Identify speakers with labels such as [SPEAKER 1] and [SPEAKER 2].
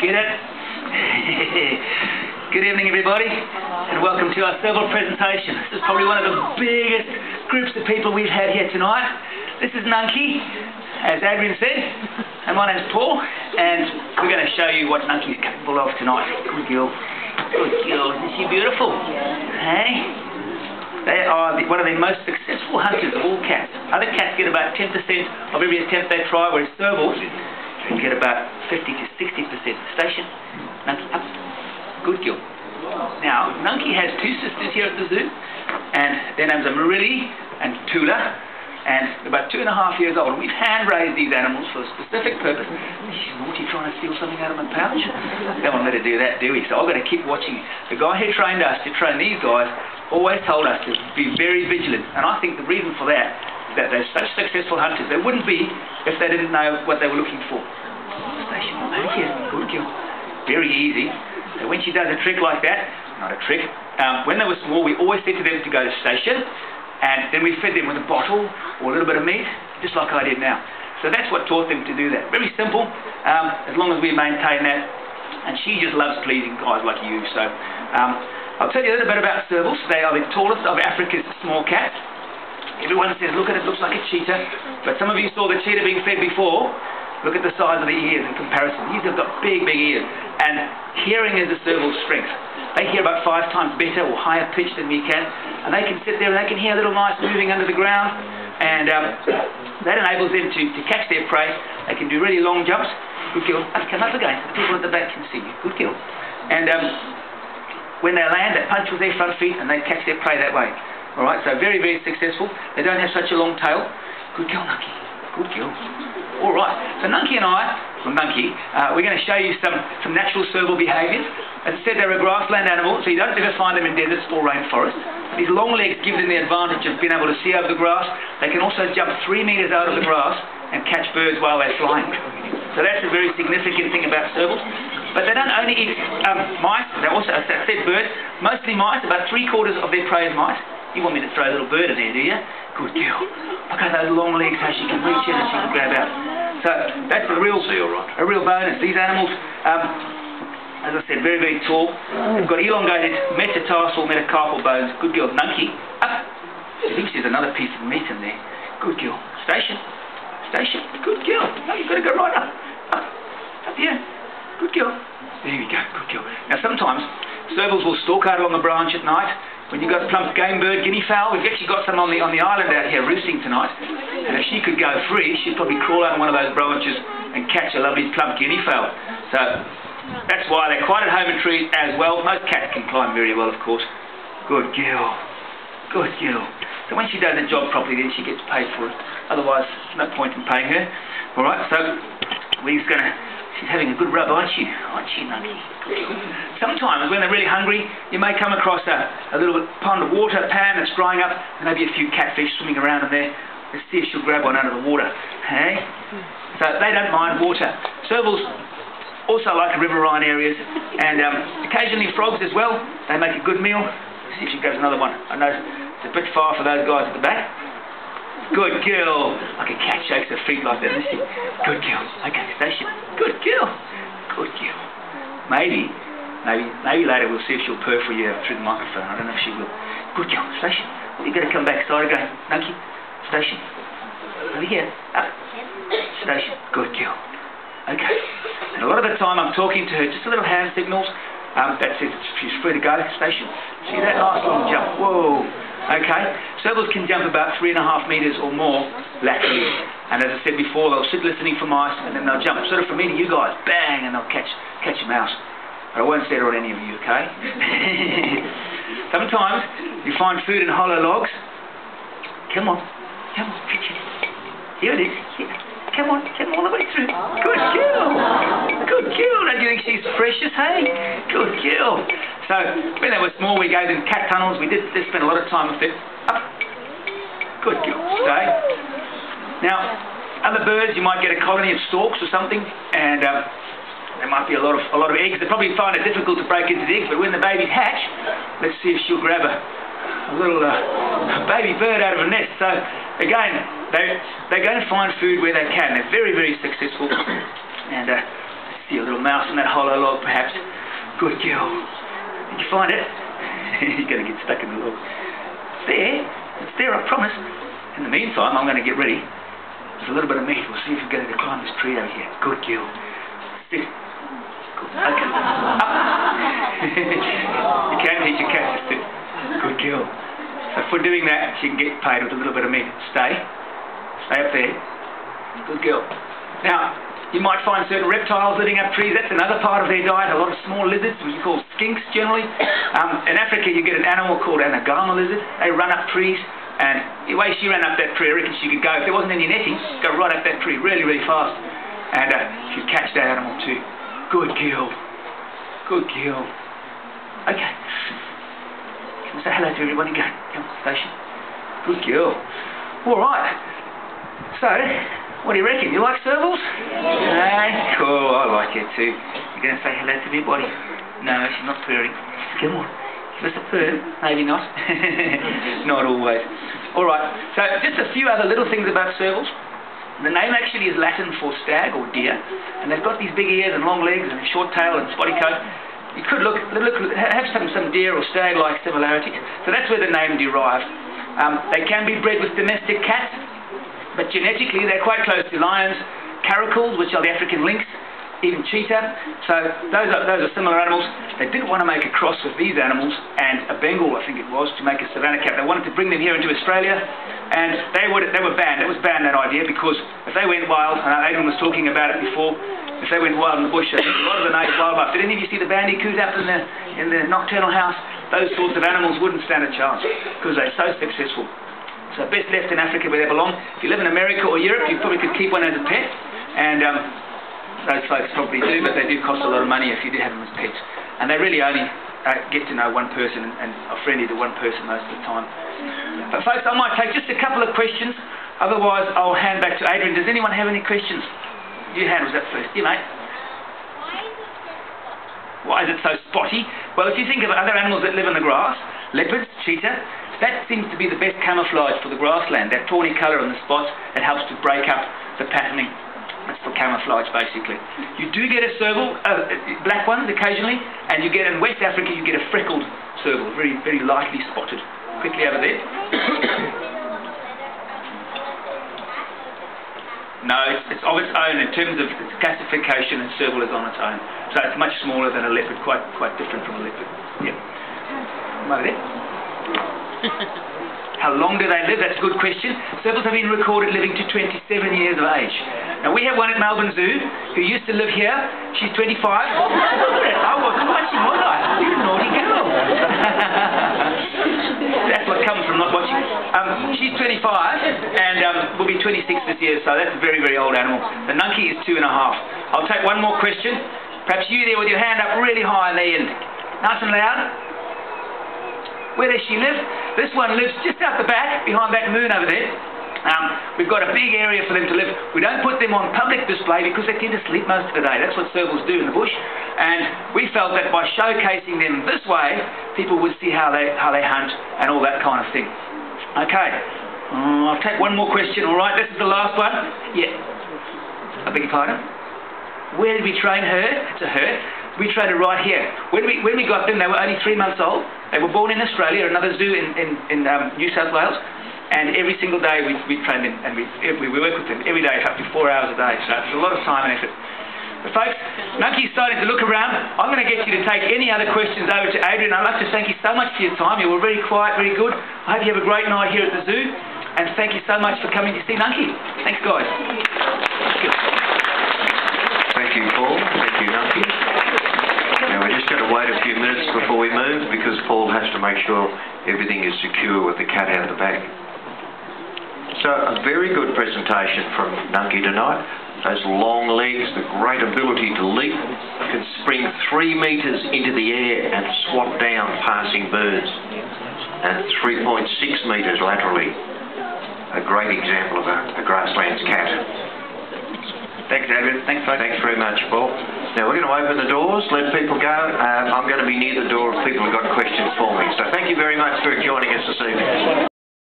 [SPEAKER 1] Get it? Good evening, everybody, and welcome to our Serval presentation. This is probably one of the biggest groups of people we've had here tonight. This is Nanki, as Adrian said, and my name's Paul, and we're going to show you what Nanki's capable of tonight. Good girl. Good girl. Isn't she beautiful? Hey? They are one of the most successful hunters of all cats. Other cats get about 10% of every attempt they try, whereas Servals can get about 50 to 60%. Station. Nanki, up. Good girl. Now, Nanki has two sisters here at the zoo, and their names are Werribee and Tula, and about 2.5 years old. And we've hand-raised these animals for a specific purpose. She's naughty, trying to steal something out of my pouch. Don't want to let her do that, do we? So I've got to keep watching. The guy who trained us to train these guys always told us to be very vigilant, and I think the reason for that is that they're such successful hunters. They wouldn't be if they didn't know what they were looking for. Station, over here, good girl. Very easy. So when she does a trick like that, not a trick, when they were small, we always said to them to go to station, and then we fed them with a bottle or a little bit of meat, just like I did now. So that's what taught them to do that. Very simple, as long as we maintain that, and she just loves pleasing guys like you. So I'll tell you a little bit about Servals. They are the tallest of Africa's small cats. Everyone says, look at it, looks like a cheetah. But some of you saw the cheetah being fed before. Look at the size of the ears in comparison. These have got big, big ears. And hearing is a Serval's strength. They hear about 5 times better or higher pitch than we can. And they can sit there and they can hear little mice moving under the ground. And that enables them to catch their prey. They can do really long jumps. Good girl. Come up again so the people at the back can see you. Good girl. And when they land, they punch with their front feet and they catch their prey that way. Alright, so very, very successful. They don't have such a long tail. Good girl, Nanki. Good girl. Alright, so Nanki and I, we're going to show you some natural Serval behaviours. As I said, they're a grassland animal, so you don't ever find them in deserts or rainforests. These long legs give them the advantage of being able to see over the grass. They can also jump 3 metres out of the grass and catch birds while they're flying. So that's a very significant thing about Servals. But they don't only eat mice, they also, as I said, birds. Mostly mice, about 3/4 of their prey is mice. You want me to throw a little bird in there, do you? Good girl. Look at those long legs, how she can reach in and she can grab out. So that's a real bonus. These animals, as I said, very, very tall. They've got elongated metatarsal, metacarpal bones. Good girl. Nanki, up. She thinks there's another piece of meat in there. Good girl. Station. Station. Good girl. No, you've got to go right up. Up here. Good girl. There we go. Good girl. Now sometimes Servals will stalk out along a branch at night. When you've got plump game bird, guinea fowl, we've actually got some on the island out here roosting tonight. And if she could go free, she'd probably crawl out on one of those branches and catch a lovely plump guinea fowl. So that's why they're quite at home in trees as well. Most cats can climb very well, of course. Good girl. Good girl. So when she does her job properly, then she gets paid for it. Otherwise, there's no point in paying her. Alright, so she's having a good rub, aren't you? Aren't you, Nanki? Sometimes, when they're really hungry, you may come across a little pond of water, a pan that's drying up, and maybe a few catfish swimming around in there. Let's see if she'll grab one out of the water. Hey? So they don't mind water. Servals also like riverine areas, and occasionally frogs as well. They make a good meal. Let's see if she grabs another one. I know it's a bit far for those guys at the back. Good girl. Like a cat shakes her feet like that, isn't she? Good girl. Okay, station. Good girl. Good girl. Maybe later we'll see if she'll purr for you through the microphone. I don't know if she will. Good girl. Station. Well, you've got to come back side again. Nanki. Station. Over here. Up. Station. Good girl. Okay. And a lot of the time I'm talking to her, just a little hand signals. That says she's free to go. Station. See that nice long jump? Whoa. Okay, Servals can jump about 3.5 metres or more laterally, and as I said before, they'll sit listening for mice, and then they'll jump sort of from me to you guys, bang, and they'll catch a mouse. But I won't set her on any of you, okay? Sometimes you find food in hollow logs. Come on, pitch it. Here it is. Here. Come on all the way through. Good girl. Good girl. Don't you think she's precious, hey? Good girl. So, when they were small, we gave them cat tunnels. We did spend a lot of time with them. Up. Good girl. Stay. Now, other birds, you might get a colony of storks or something, and there might be a lot of eggs. They probably find it difficult to break into the eggs, but when the babies hatch, let's see if she'll grab a little baby bird out of a nest. So, again, they're going to find food where they can. They're very, very successful. And see a little mouse. mouse in that hollow log, perhaps. Good girl. Did you find it? You're going to get stuck in the log. It's there. It's there, I promise. In the meantime, I'm going to get ready. There's a little bit of meat. We'll see if we're going to climb this tree over here. Good girl. Sit. Good. Okay. Up. You can't teach a cat to sit. Good girl. So for doing that, she can get paid with a little bit of meat. Stay. Stay up there. Good girl. Now, you might find certain reptiles living up trees. That's another part of their diet. A lot of small lizards, which we call skinks generally. In Africa, you get an animal called an agama lizard. They run up trees. And the way she ran up that tree, I reckon she could go, if there wasn't any netting, go right up that tree really, really fast. And she'd catch that animal too. Good girl. Good girl. Okay. Can we say hello to everybody? Go. Come on, station. Good girl. All right. So, what do you reckon? You like servals? Yeah. Cool. I like it too. You're going to say hello to everybody? No, she's not purring. Come on. Give us a purr. Maybe not. Not always. Alright, so just a few other little things about servals. The name actually is Latin for stag or deer, and they've got these big ears and long legs and a short tail and spotty coat. You could have some deer or stag-like similarities, so that's where the name derived. They can be bred with domestic cats, but genetically they're quite close to lions, caracals, which are the African lynx, even cheetah. So those are similar animals. They didn't want to make a cross with these animals and a Bengal, I think it was, to make a savannah cat. They wanted to bring them here into Australia, and they were banned. It was banned, that idea, because if they went wild, and Adrian was talking about it before, if they went wild in the bush, I think a lot of the native wildlife. Did any of you see the bandicoots up in the nocturnal house? Those sorts of animals wouldn't stand a chance because they're so successful. So best left in Africa where they belong. If you live in America or Europe, you probably could keep one as a pet, and those folks probably do, but they do cost a lot of money if you do have them as pets. And they really only get to know one person and are friendly to one person most of the time. But folks, I might take just a couple of questions, otherwise I'll hand back to Adrian. Does anyone have any questions? Your hand was up first. You, mate? Why is it so spotty? Well, if you think of other animals that live in the grass, leopards, cheetah, that seems to be the best camouflage for the grassland. That tawny colour on the spots, it helps to break up the patterning. That's for camouflage, basically. You do get a serval, black ones occasionally, and you get in West Africa, you get a freckled serval, very, very lightly spotted. Quickly over there. No, it's of its own in terms of its classification, and serval is on its own. So it's much smaller than a leopard, quite different from a leopard. Yeah. Over there. How long do they live? That's a good question. Servals have been recorded living to 27 years of age. Now, we have one at Melbourne Zoo who used to live here. She's 25. I wasn't watching, was I? You naughty girl. That's what comes from not watching. She's 25 and will be 26 this year, so that's a very, very old animal. The Nanki is 2.5. I'll take one more question. Perhaps you there with your hand up really high in the end. Nice and loud. Where does she live? This one lives just out the back, behind that moon over there. We've got a big area for them to live. We don't put them on public display because they tend to sleep most of the day. That's what servals do in the bush. And we felt that by showcasing them this way, people would see how they hunt and all that kind of thing. Okay. I'll take one more question, all right? This is the last one. Yeah. I beg your pardon? Where did we train her? It's a her. We trained her right here. When we got them, they were only 3 months old. They were born in Australia, another zoo in New South Wales. And every single day we train them, and we work with them every day, up to 4 hours a day. So it's a lot of time and effort. But folks, Nanki's starting to look around. I'm going to get you to take any other questions over to Adrian. I'd like to thank you so much for your time. You were very quiet, very good. I hope you have a great night here at the zoo. And thank you so much for coming to see Nanki. Thanks, guys.
[SPEAKER 2] Thank you, Paul. Thank you, Nanki. Now we're just going to wait a few minutes before we move because Paul has to make sure everything is secure with the cat out of the bag. So a very good presentation from Nanki tonight. Those long legs, the great ability to leap, can spring 3 metres into the air and swat down passing birds, and 3.6 metres laterally. A great example of a grasslands cat.
[SPEAKER 1] Thanks, Adrian. Thanks, folks.
[SPEAKER 2] Thanks very much, Paul. Now we're going to open the doors, let people go. I'm going to be near the door if people have got questions for me. So thank you very much for joining us this evening.